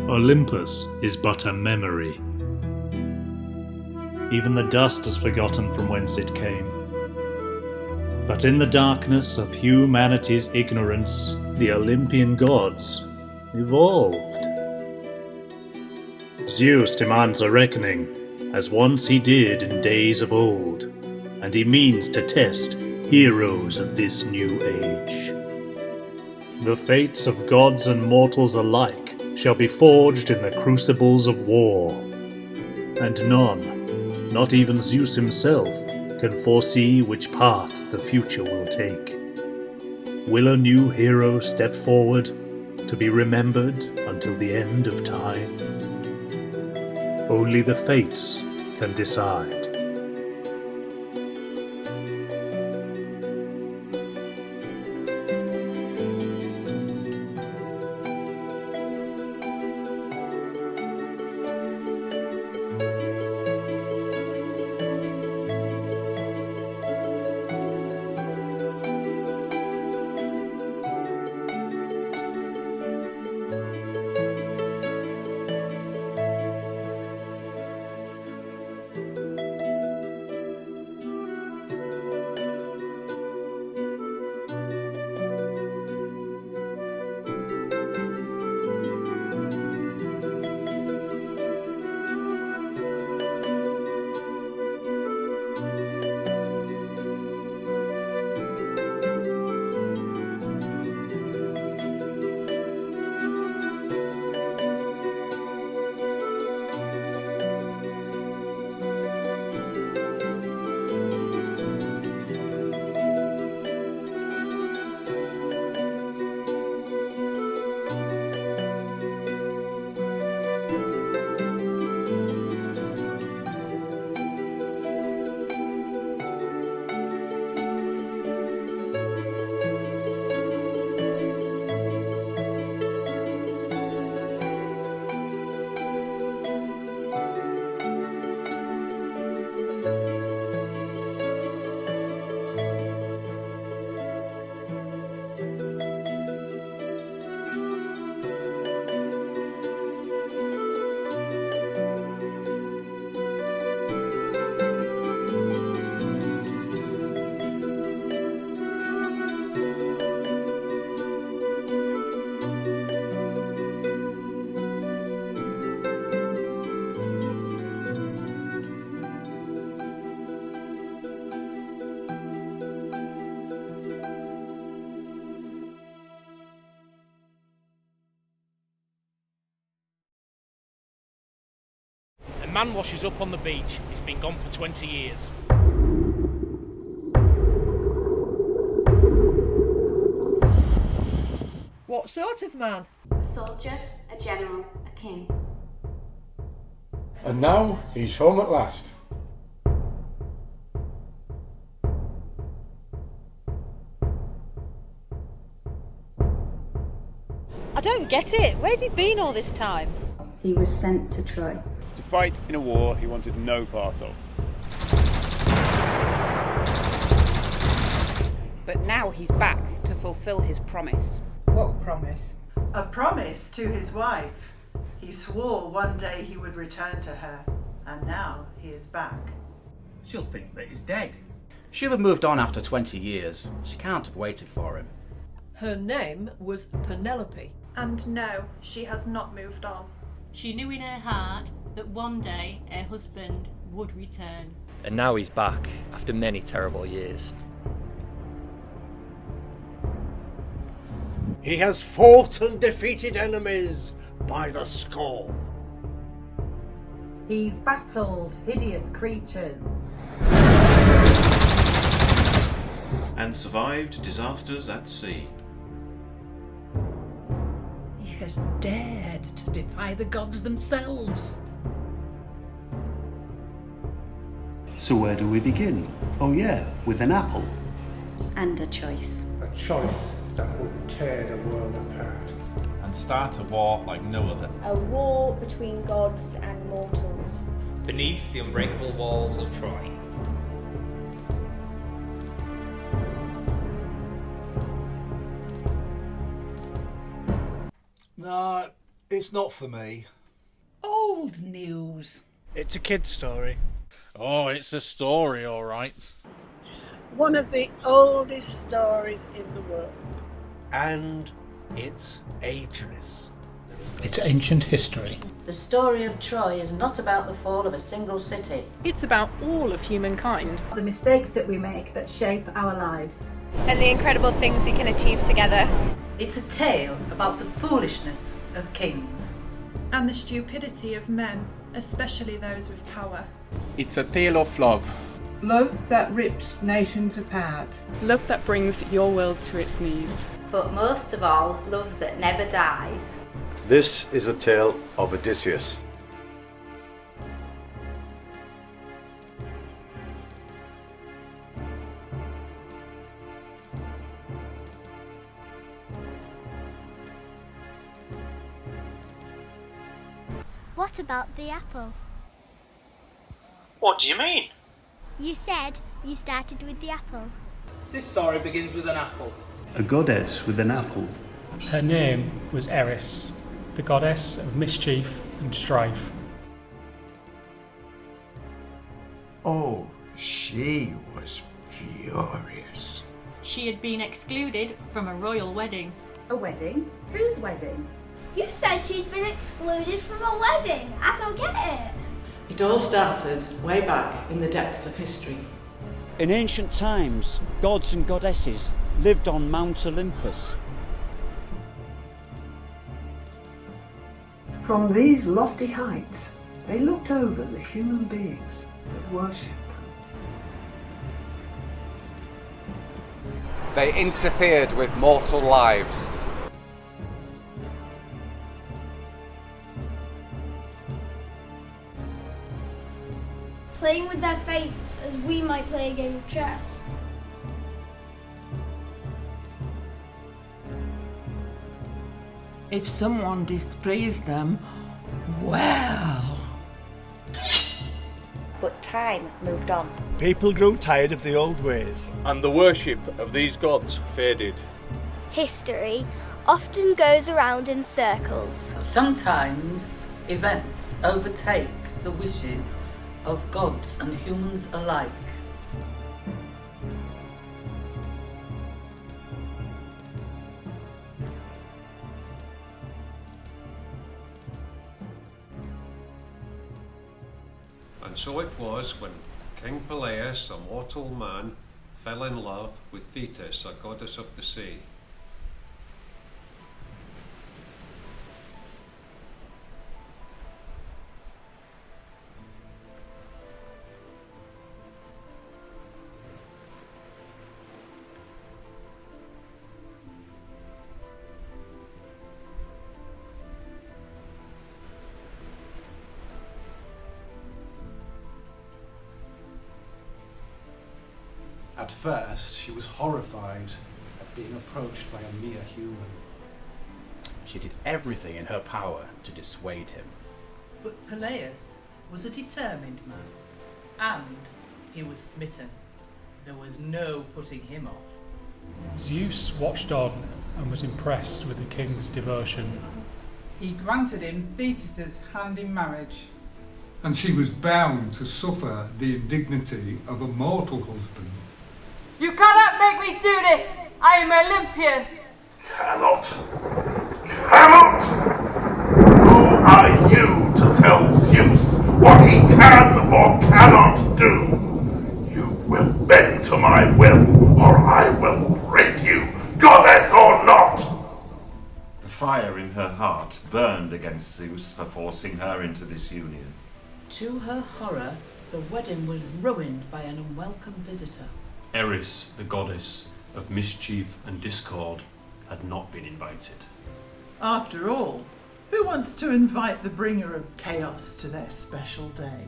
Olympus is but a memory. Even the dust has forgotten from whence it came. But in the darkness of humanity's ignorance, the Olympian gods evolved. Zeus demands a reckoning, as once he did in days of old, and he means to test heroes of this new age. The fates of gods and mortals alike shall be forged in the crucibles of war, and none, not even Zeus himself, can foresee which path the future will take. Will a new hero step forward to be remembered until the end of time? Only the fates can decide. A man washes up on the beach. He's been gone for 20 years. What sort of man? A soldier, a general, a king. And now he's home at last. I don't get it. Where's he been all this time? He was sent to Troy. To fight in a war he wanted no part of. But now he's back to fulfill his promise. What promise? A promise to his wife. He swore one day he would return to her, and now he is back. She'll think that he's dead. She'll have moved on after 20 years. She can't have waited for him. Her name was Penelope. And no, she has not moved on. She knew in her heart that one day her husband would return. And now he's back, after many terrible years. He has fought and defeated enemies by the score. He's battled hideous creatures. And survived disasters at sea. He has dared to defy the gods themselves. So where do we begin? Oh yeah, with an apple. And a choice. A choice that would tear the world apart. And start a war like no other. A war between gods and mortals. Beneath the unbreakable walls of Troy. It's not for me. Old news. It's a kid's story. Oh, it's a story, all right. One of the oldest stories in the world. And it's ageless. It's ancient history. The story of Troy is not about the fall of a single city. It's about all of humankind. The mistakes that we make that shape our lives. And the incredible things we can achieve together. It's a tale about the foolishness of kings. And the stupidity of men, especially those with power. It's a tale of love. Love that rips nations apart. Love that brings your world to its knees. But most of all, love that never dies. This is a tale of Odysseus. What about the apple? What do you mean? You said you started with the apple. This story begins with an apple. A goddess with an apple. Her name was Eris, the goddess of mischief and strife. Oh, she was furious. She had been excluded from a royal wedding. A wedding? Whose wedding? You said she'd been excluded from a wedding. I don't get it. It all started way back in the depths of history. In ancient times, gods and goddesses lived on Mount Olympus. From these lofty heights, they looked over the human beings that worshipped them. They interfered with mortal lives. Playing with their fates as we might play a game of chess. If someone displeased them, well. But time moved on. People grew tired of the old ways. And the worship of these gods faded. History often goes around in circles. Sometimes events overtake the wishes of gods and humans alike. And so it was when King Peleus, a mortal man, fell in love with Thetis, a goddess of the sea. At first, she was horrified at being approached by a mere human. She did everything in her power to dissuade him. But Peleus was a determined man, and he was smitten. There was no putting him off. Zeus watched on and was impressed with the king's devotion. He granted him Thetis' hand in marriage. And she was bound to suffer the indignity of a mortal husband. You cannot make me do this! I am Olympian! Cannot! Who are you to tell Zeus what he can or cannot do? You will bend to my will, or I will break you, goddess or not! The fire in her heart burned against Zeus for forcing her into this union. To her horror, the wedding was ruined by an unwelcome visitor. Eris, the goddess of mischief and discord, had not been invited. After all, who wants to invite the bringer of chaos to their special day?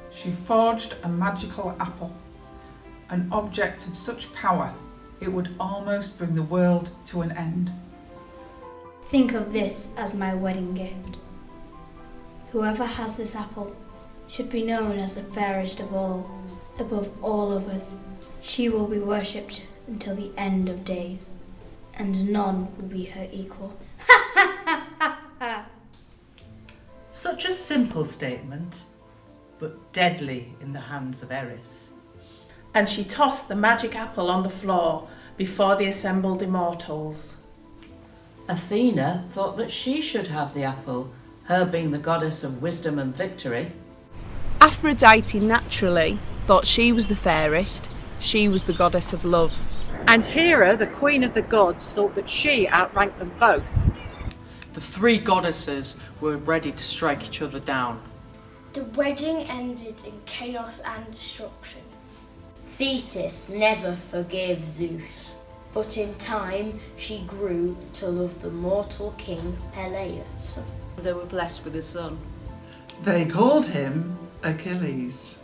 She forged a magical apple, an object of such power it would almost bring the world to an end. Think of this as my wedding gift. Whoever has this apple should be known as the fairest of all, above all others. She will be worshipped until the end of days, and none will be her equal. Ha ha ha ha ha! Such a simple statement, but deadly in the hands of Eris. And she tossed the magic apple on the floor before the assembled immortals. Athena thought that she should have the apple, her being the goddess of wisdom and victory. Aphrodite naturally thought she was the fairest, she was the goddess of love. And Hera, the queen of the gods, thought that she outranked them both. The three goddesses were ready to strike each other down. The wedding ended in chaos and destruction. Thetis never forgave Zeus, but in time she grew to love the mortal king Peleus. They were blessed with a son. They called him Achilles.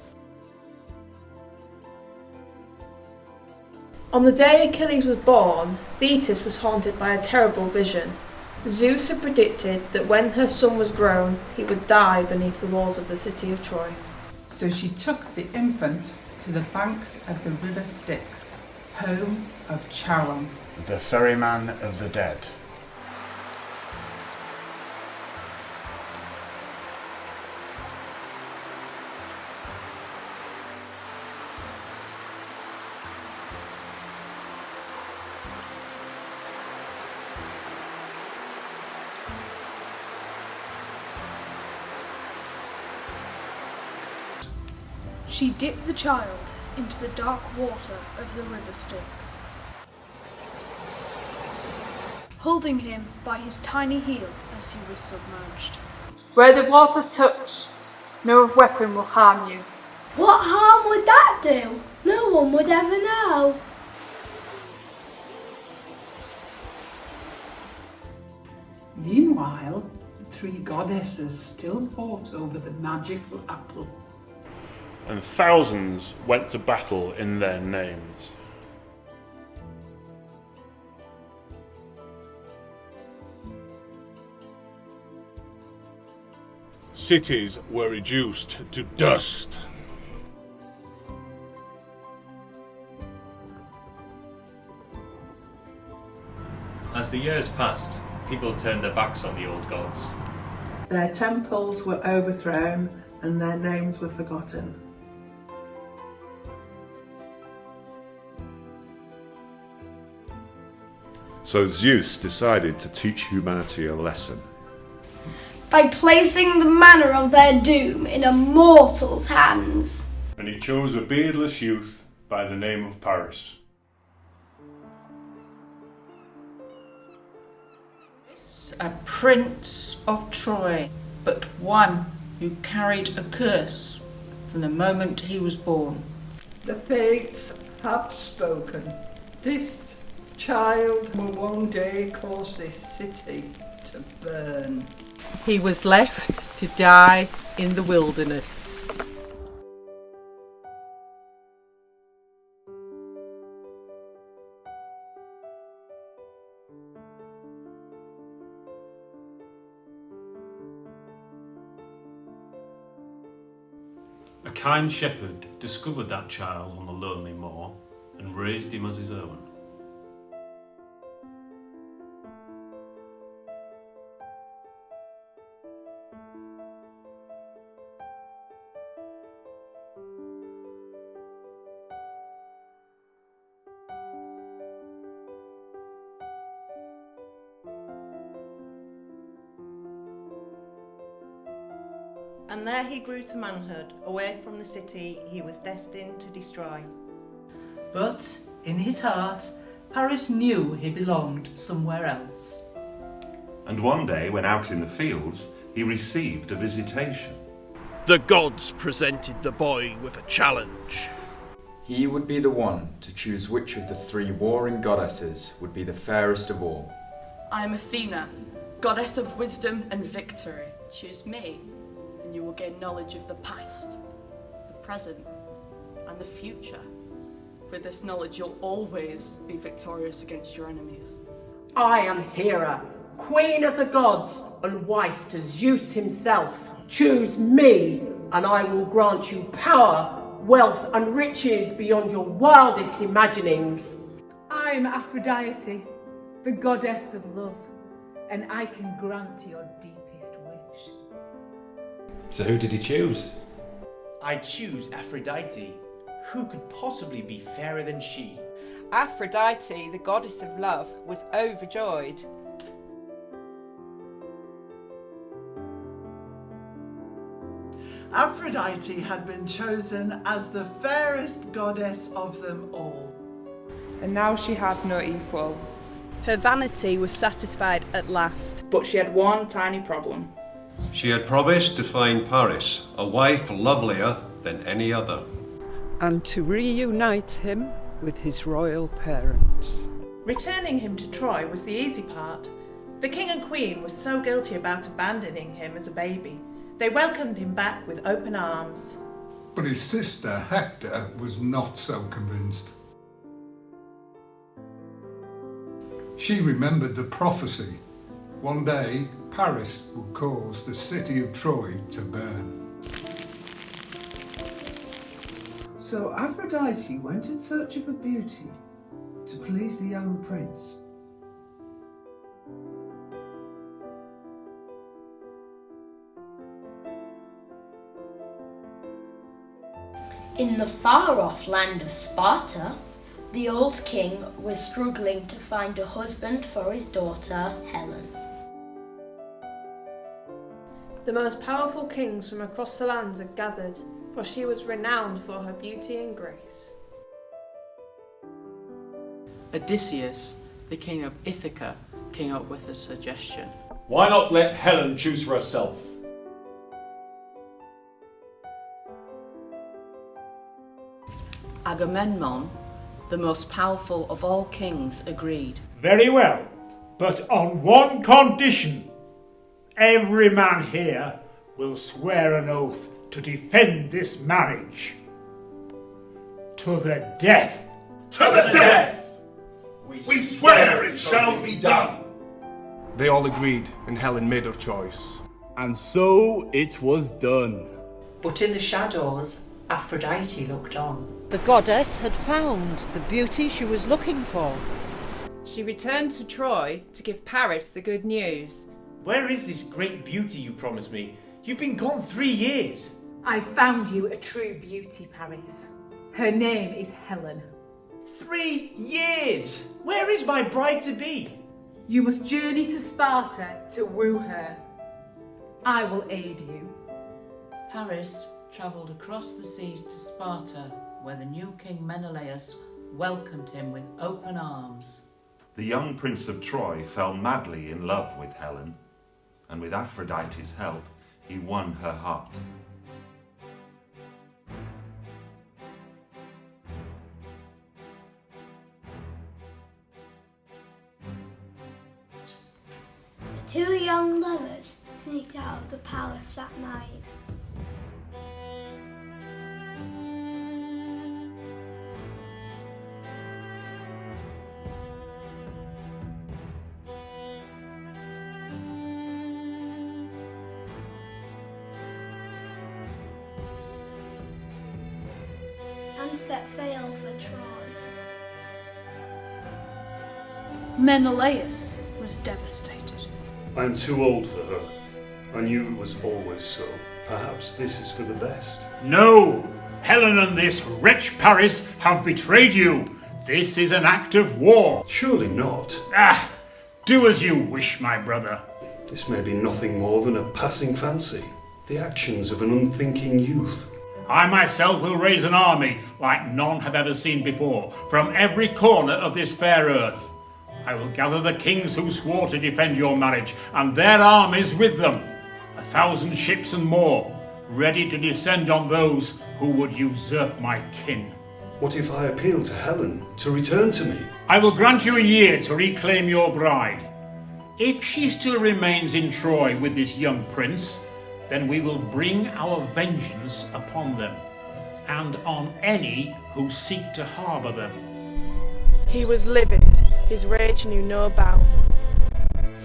On the day Achilles was born, Thetis was haunted by a terrible vision. Zeus had predicted that when her son was grown, he would die beneath the walls of the city of Troy. So she took the infant to the banks of the river Styx, home of Charon, the ferryman of the dead. She dipped the child into the dark water of the river Styx, holding him by his tiny heel as he was submerged. Where the water touch, no weapon will harm you. What harm would that do? No one would ever know. Meanwhile, the three goddesses still fought over the magical apple. And thousands went to battle in their names. Cities were reduced to dust. As the years passed, people turned their backs on the old gods. Their temples were overthrown and their names were forgotten. So Zeus decided to teach humanity a lesson. By placing the manner of their doom in a mortal's hands. And he chose a beardless youth by the name of Paris. A prince of Troy, but one who carried a curse from the moment he was born. The fates have spoken. This child will one day cause this city to burn. He was left to die in the wilderness. A kind shepherd discovered that child on the lonely moor and raised him as his own. And there he grew to manhood, away from the city he was destined to destroy. But in his heart, Paris knew he belonged somewhere else. And one day, when out in the fields, he received a visitation. The gods presented the boy with a challenge. He would be the one to choose which of the three warring goddesses would be the fairest of all. I am Athena, goddess of wisdom and victory. Choose me, and you will gain knowledge of the past, the present, and the future. With this knowledge, you'll always be victorious against your enemies. I am Hera, queen of the gods and wife to Zeus himself. Choose me, and I will grant you power, wealth, and riches beyond your wildest imaginings. I am Aphrodite, the goddess of love, and I can grant your deepest wish. So who did he choose? I choose Aphrodite. Who could possibly be fairer than she? Aphrodite, the goddess of love, was overjoyed. Aphrodite had been chosen as the fairest goddess of them all. And now she had no equal. Her vanity was satisfied at last. But she had one tiny problem. She had promised to find Paris a wife lovelier than any other. And to reunite him with his royal parents. Returning him to Troy was the easy part. The king and queen were so guilty about abandoning him as a baby. They welcomed him back with open arms. But his sister, Hector, was not so convinced. She remembered the prophecy. One day, Paris would cause the city of Troy to burn. So Aphrodite went in search of a beauty to please the young prince. In the far-off land of Sparta, the old king was struggling to find a husband for his daughter, Helen. The most powerful kings from across the lands had gathered, for she was renowned for her beauty and grace. Odysseus, the king of Ithaca, came up with a suggestion. Why not let Helen choose for herself? Agamemnon, the most powerful of all kings, agreed. Very well, but on one condition. Every man here will swear an oath to defend this marriage. To the death. To the death! We swear it shall be done! They all agreed, and Helen made her choice. And so it was done. But in the shadows, Aphrodite looked on. The goddess had found the beauty she was looking for. She returned to Troy to give Paris the good news. Where is this great beauty you promised me? You've been gone 3 years. I found you a true beauty, Paris. Her name is Helen. 3 years! Where is my bride-to-be? You must journey to Sparta to woo her. I will aid you. Paris travelled across the seas to Sparta, where the new king Menelaus welcomed him with open arms. The young prince of Troy fell madly in love with Helen, and with Aphrodite's help, he won her heart. The two young lovers sneaked out of the palace that night. And set sail for Troy. Menelaus was devastated. I'm too old for her. I knew it was always so. Perhaps this is for the best. No! Helen and this wretch Paris have betrayed you. This is an act of war. Surely not. Do as you wish, my brother. This may be nothing more than a passing fancy. The actions of an unthinking youth. I myself will raise an army like none have ever seen before, from every corner of this fair earth. I will gather the kings who swore to defend your marriage, and their armies with them, 1,000 ships and more, ready to descend on those who would usurp my kin. What if I appeal to Helen to return to me? I will grant you a year to reclaim your bride. If she still remains in Troy with this young prince, then we will bring our vengeance upon them, and on any who seek to harbour them. He was livid. His rage knew no bounds.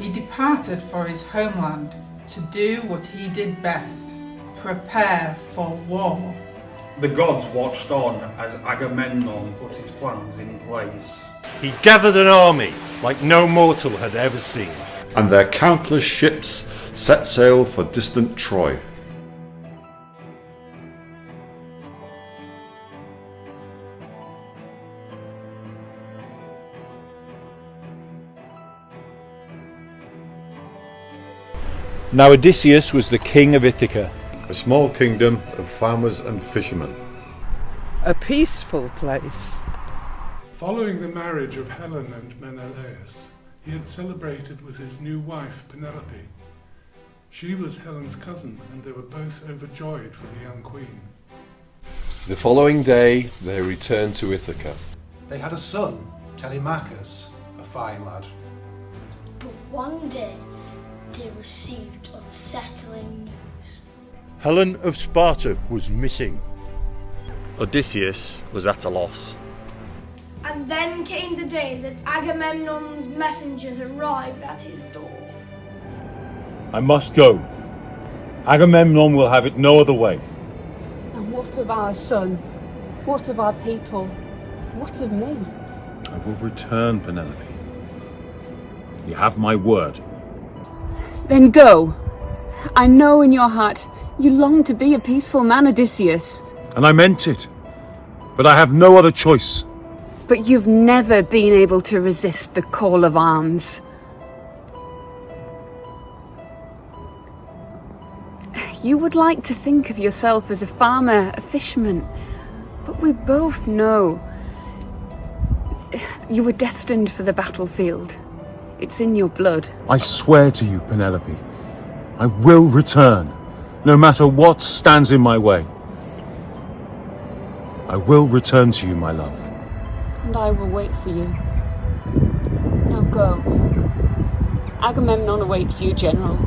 He departed for his homeland to do what he did best, prepare for war. The gods watched on as Agamemnon put his plans in place. He gathered an army like no mortal had ever seen. And their countless ships set sail for distant Troy. Now Odysseus was the king of Ithaca, a small kingdom of farmers and fishermen. A peaceful place. Following the marriage of Helen and Menelaus, he had celebrated with his new wife Penelope. She was Helen's cousin, and they were both overjoyed for the young queen. The following day they returned to Ithaca. They had a son, Telemachus, a fine lad. But one day they received unsettling news. Helen of Sparta was missing. Odysseus was at a loss. And then came the day that Agamemnon's messengers arrived at his door. I must go. Agamemnon will have it no other way. And what of our son? What of our people? What of me? I will return, Penelope. You have my word. Then go. I know in your heart you long to be a peaceful man, Odysseus. And I meant it. But I have no other choice. But you've never been able to resist the call of arms. You would like to think of yourself as a farmer, a fisherman, but we both know you were destined for the battlefield. It's in your blood. I swear to you, Penelope, I will return, no matter what stands in my way. I will return to you, my love. And I will wait for you. Now go. Agamemnon awaits you, General.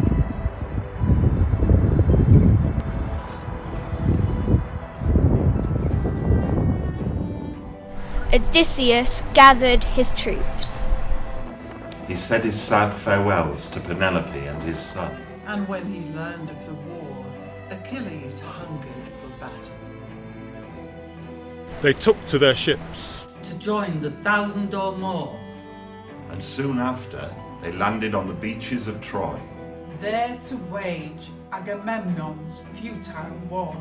Odysseus gathered his troops. He said his sad farewells to Penelope and his son. And when he learned of the war, Achilles hungered for battle. They took to their ships to join the 1,000 or more. And soon after, they landed on the beaches of Troy. There to wage Agamemnon's futile war.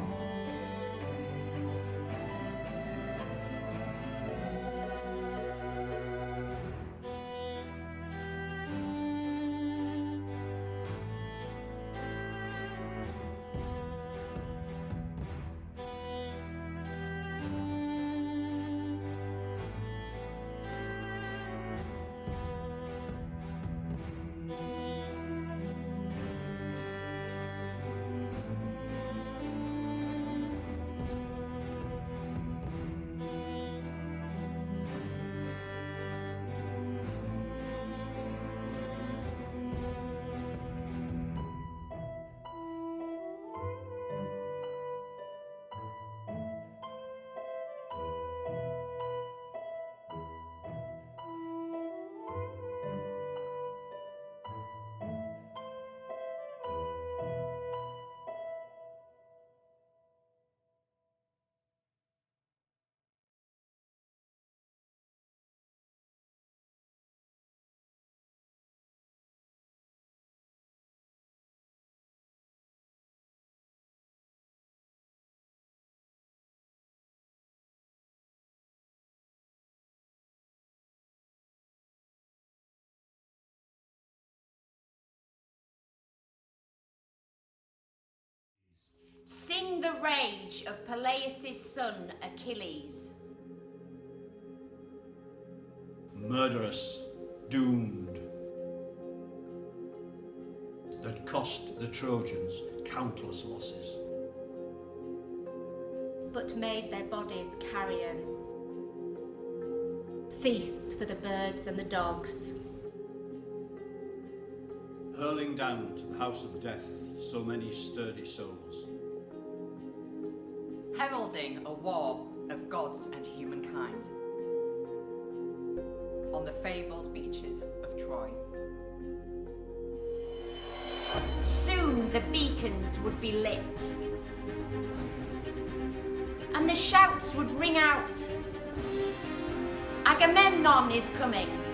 Sing the rage of Peleus' son Achilles. Murderous, doomed, that cost the Trojans countless losses, but made their bodies carrion. Feasts for the birds and the dogs. hurling down to the house of death so many sturdy souls. Heralding a war of gods and humankind on the fabled beaches of Troy. Soon the beacons would be lit, and the shouts would ring out, Agamemnon is coming!